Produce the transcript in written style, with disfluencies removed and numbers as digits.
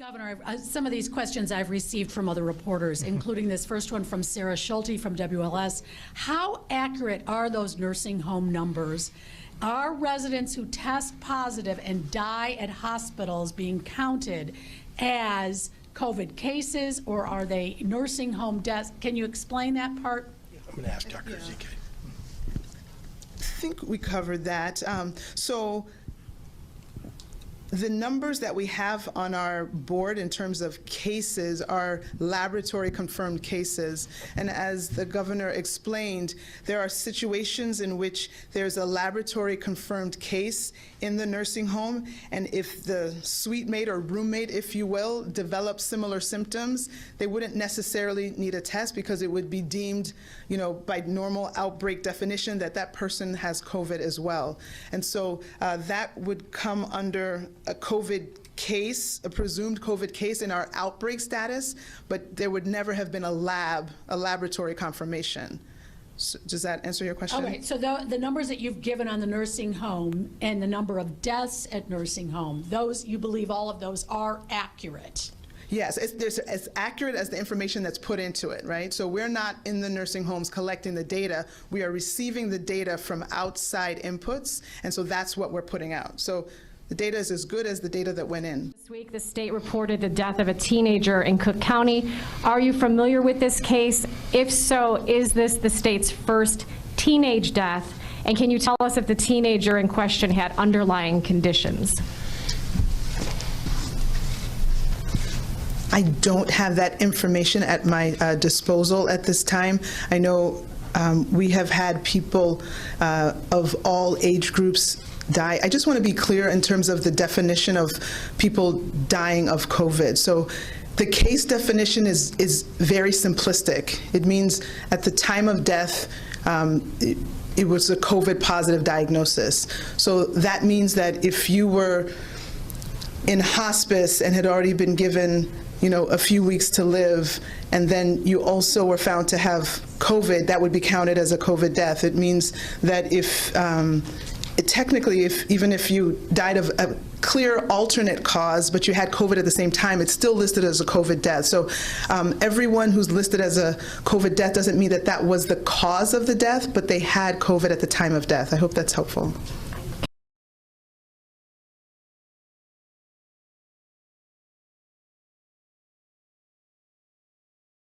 Governor, some of these questions I've received from other reporters, including this first one from Sarah Schulte from WLS. How accurate are those nursing home numbers? Are residents who test positive and die at hospitals being counted as COVID cases, or are they nursing home deaths? Can you explain that part? I'm going to ask Dr. Ezike. I think we covered that. So the numbers that we have on our board in terms of cases are laboratory confirmed cases. And as the governor explained, there are situations in which there's a laboratory confirmed case in the nursing home, and if the suite mate or roommate, if you will, develops similar symptoms, they wouldn't necessarily need a test because it would be deemed, you know, by normal outbreak definition that that person has COVID as well. And so that would come under a COVID case, a presumed COVID case in our outbreak status, but there would never have been a laboratory confirmation. So does that answer your question? Okay, so the numbers that you've given on the nursing home and the number of deaths at nursing home, those, you believe all of those are accurate? Yes, it's as accurate as the information that's put into it, right? So we're not in the nursing homes collecting the data. We are receiving the data from outside inputs, and so that's what we're putting out. So the data is as good as the data that went in. This week, the state reported the death of a teenager in Cook County. Are you familiar with this case? If so, is this the state's first teenage death? And can you tell us if the teenager in question had underlying conditions? I don't have that information at my disposal at this time. I know we have had people of all age groups die. I just want to be clear in terms of the definition of people dying of COVID. So the case definition is very simplistic. It means at the time of death, it was a COVID positive diagnosis. So that means that if you were in hospice and had already been given, you know, a few weeks to live, and then you also were found to have COVID, that would be counted as a COVID death. It means that if technically, even if you died of a clear alternate cause, but you had COVID at the same time, it's still listed as a COVID death. So everyone who's listed as a COVID death doesn't mean that that was the cause of the death, but they had COVID at the time of death. I hope that's helpful.